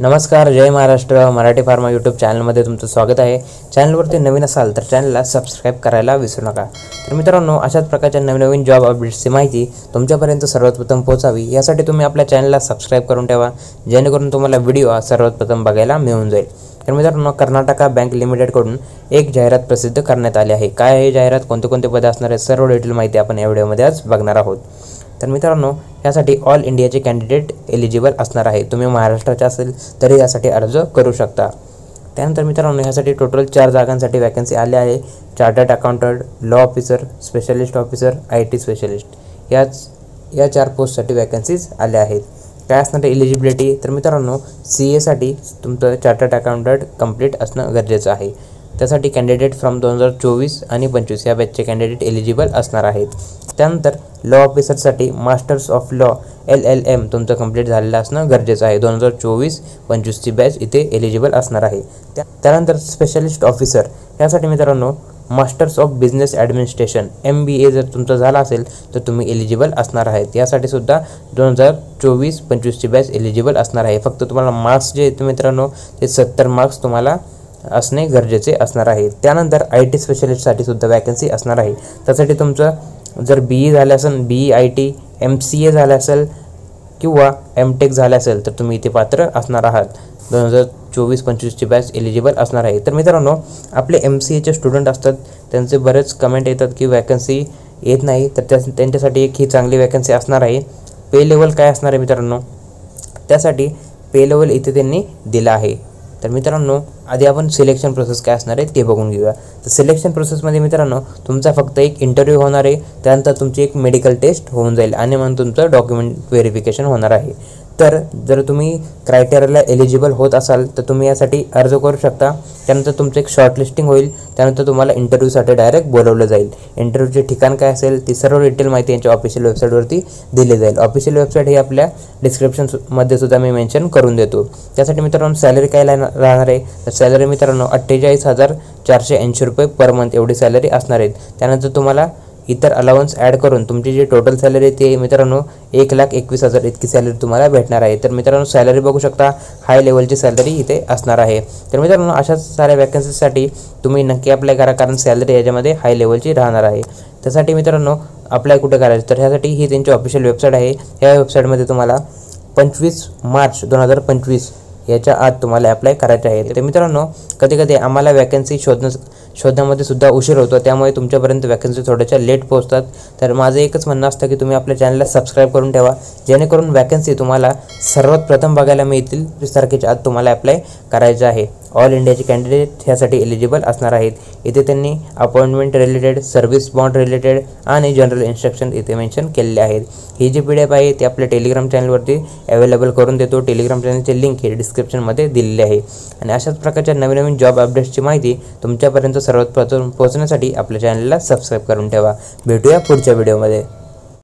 नमस्कार, जय Maharashtra. Marathi pharma YouTube चॅनलमध्ये तुमचं स्वागत आहे. चॅनलवरती नवीन असाल तर चॅनलला सबस्क्राईब करायला विसरू नका. तर मित्रांनो, अशाच प्रकारच्या नवीन जॉब अपडेट्सची माहिती तुमच्यापर्यंत सर्वात प्रथम पोहोचावी यासाठी तुम्ही आपल्या चॅनलला सबस्क्राईब करून ठेवा, जेणेकरून तुम्हाला व्हिडिओ सर्वात प्रथम बघायला मिळून जाईल. तर मित्रांनो, कर्नाटका बँक लिमिटेडकडून एक जाहिरात प्रसिद्ध करण्यात आली आहे. काय आहे जाहिरात, कोणते पदे असणार आहे, सर्व डिटेल माहिती आपण या व्हिडिओमध्ये आज बघणार आहोत. तर मित्रांनो, यासाठी ऑल इंडियाचे कॅन्डिडेट एलिजिबल असणार आहे. तुम्ही महाराष्ट्राचे असेल तरी यासाठी अर्ज करू शकता. त्यानंतर मित्रांनो, यासाठी टोटल 4 जागांसाठी वॅकन्सी आली आहे. Chartered accountant, law officer, specialist officer, IT specialist या 4 पोस्टसाठी वॅकन्सीज आल्या आहेत. काय असणार आहे एलिजिबिलिटी, तर मित्रांनो CA साठी तुमचं चार्टर्ड अकाउंटंट कंप्लीट असणं गरजेचं आहे. त्यासाठी कॅन्डिडेट फ्रॉम 2024 आणि 25 या बॅचचे कॅन्डिडेट एलिजिबल असणार आहेत. त्यानंतर लॉ ऑफिसरसाठी मास्टर्स ऑफ लॉ LLM तुमचं कंप्लीट झालेलं असणं गरजेचं आहे. 2024-25ची बॅच इथे एलिजिबल असणार आहे. त्यानंतर स्पेशलिस्ट ऑफिसर यासाठी मित्रांनो masters of business administration MBA जर तुमचं झालं असेल तर तुम्ही एलिजिबल असणार आहेत. यासाठी सुद्धा 2024-25ची बॅच एलिजिबल असणार आहे. फक्त तुम्हाला मार्क्स जे आहेत मित्रांनो ते 70 मार्क्स तुम्हाला असणे गरजेचे असणार आहे. त्यानंतर IT स्पेशलिस्टसाठी सुद्धा वॅकन्सी असणार आहे. त्यासाठी तुमचं जर BE झालं असेल, BE IT, MCA झालं असेल किंवा MTech झालं असेल तर तुम्ही इथे पात्र असणार आहात. 2024-25ची बॅच एलिजिबल असणार आहे. तर मित्रांनो, आपले MCAचे स्टुडंट असतात त्यांचे बरेच कमेंट येतात की वॅकन्सी येत नाही, तर त्यांच्यासाठी एक ही चांगली वॅकन्सी असणार आहे. पे लेवल काय असणार आहे मित्रांनो, त्यासाठी पे लेवल इथे त्यांनी दिला आहे. तर मित्रांनो, आधी आपण सिलेक्शन प्रोसेस काय असणार आहे ते बघून घेऊया. तर सिलेक्शन प्रोसेसमध्ये मित्रांनो तुमचा फक्त एक इंटरव्ह्यू होणार आहे. त्यानंतर तुमची एक मेडिकल टेस्ट होऊन जाईल आणि मग तुमचं डॉक्युमेंट व्हेरिफिकेशन होणार आहे. तर जर तुम्ही क्रायटेरियाला एलिजिबल होत असाल तर तुम्ही यासाठी अर्ज करू शकता. त्यानंतर तुमचं एक शॉर्टलिस्टिंग होईल. त्यानंतर तुम्हाला इंटरव्ह्यूसाठी डायरेक्ट बोलवलं जाईल. इंटरव्ह्यूचे ठिकाण काय असेल ती सर्व डिटेल माहिती यांच्या ऑफिशियल वेबसाईटवरती दिली जाईल. ऑफिशियल वेबसाईट ही आपल्या डिस्क्रिप्शनमध्ये सुद्धा मी मेन्शन करून देतो. त्यासाठी मित्रांनो सॅलरी काय राहणार आहे, तर सॅलरी मित्रांनो 48,480 रुपये पर मंथ एवढी सॅलरी असणार आहेत. त्यानंतर तुम्हाला इतर अलाउन्स ॲड करून तुमची जी टोटल सॅलरी ते मित्रांनो 1,21,000 इतकी सॅलरी तुम्हाला भेटणार आहे. तर मित्रांनो सॅलरी बघू शकता, हाय लेवलची सॅलरी इथे असणार आहे. तर मित्रांनो, अशाच साऱ्या वॅकन्सीसाठी तुम्ही नक्की अप्लाय करा, कारण सॅलरी याच्यामध्ये हाय लेवलची राहणार आहे. त्यासाठी मित्रांनो अप्लाय कुठे करायचं, तर ह्यासाठी ही त्यांची ऑफिशियल वेबसाईट आहे. ह्या वेबसाईटमध्ये तुम्हाला 25 मार्च 2025 याच्या आत तुम्हाला अप्लाय करायचे आहे. तर मित्रांनो, कधी आम्हाला वॅकन्सी शोधण्यामध्ये सुद्धा उशीर होतो, त्यामुळे तुमच्यापर्यंत वॅकन्सी थोड्याशा लेट पोहोचतात. तर माझं एकच म्हणणं असतं की तुम्ही आपल्या चॅनलला सबस्क्राईब करून ठेवा, जेणेकरून वॅकन्सी तुम्हाला सर्वात प्रथम बघायला मिळतील. 20 तारखेच्या आत तुम्हाला अप्लाय करायचं आहे. ऑल इंडियाचे कॅन्डिडेट ह्यासाठी एलिजिबल असणार आहेत. इथे त्यांनी appointment related, service bond related आणि जनरल इन्स्ट्रक्शन इथे मेन्शन केलेले आहेत. ही जी PDF आहे ती आपल्या टेलिग्राम चॅनलवरती अवेलेबल करून देतो. टेलिग्राम चॅनलची लिंक ही डिस्क्रिप्शनमध्ये दिलेली आहे. आणि अशाच प्रकारच्या नवीन जॉब अपडेट्सची माहिती तुमच्यापर्यंत सर्वात प्रथम पोहोचण्यासाठी आपल्या चॅनलला सबस्क्राईब करून ठेवा. भेटूया पुढच्या व्हिडिओमध्ये.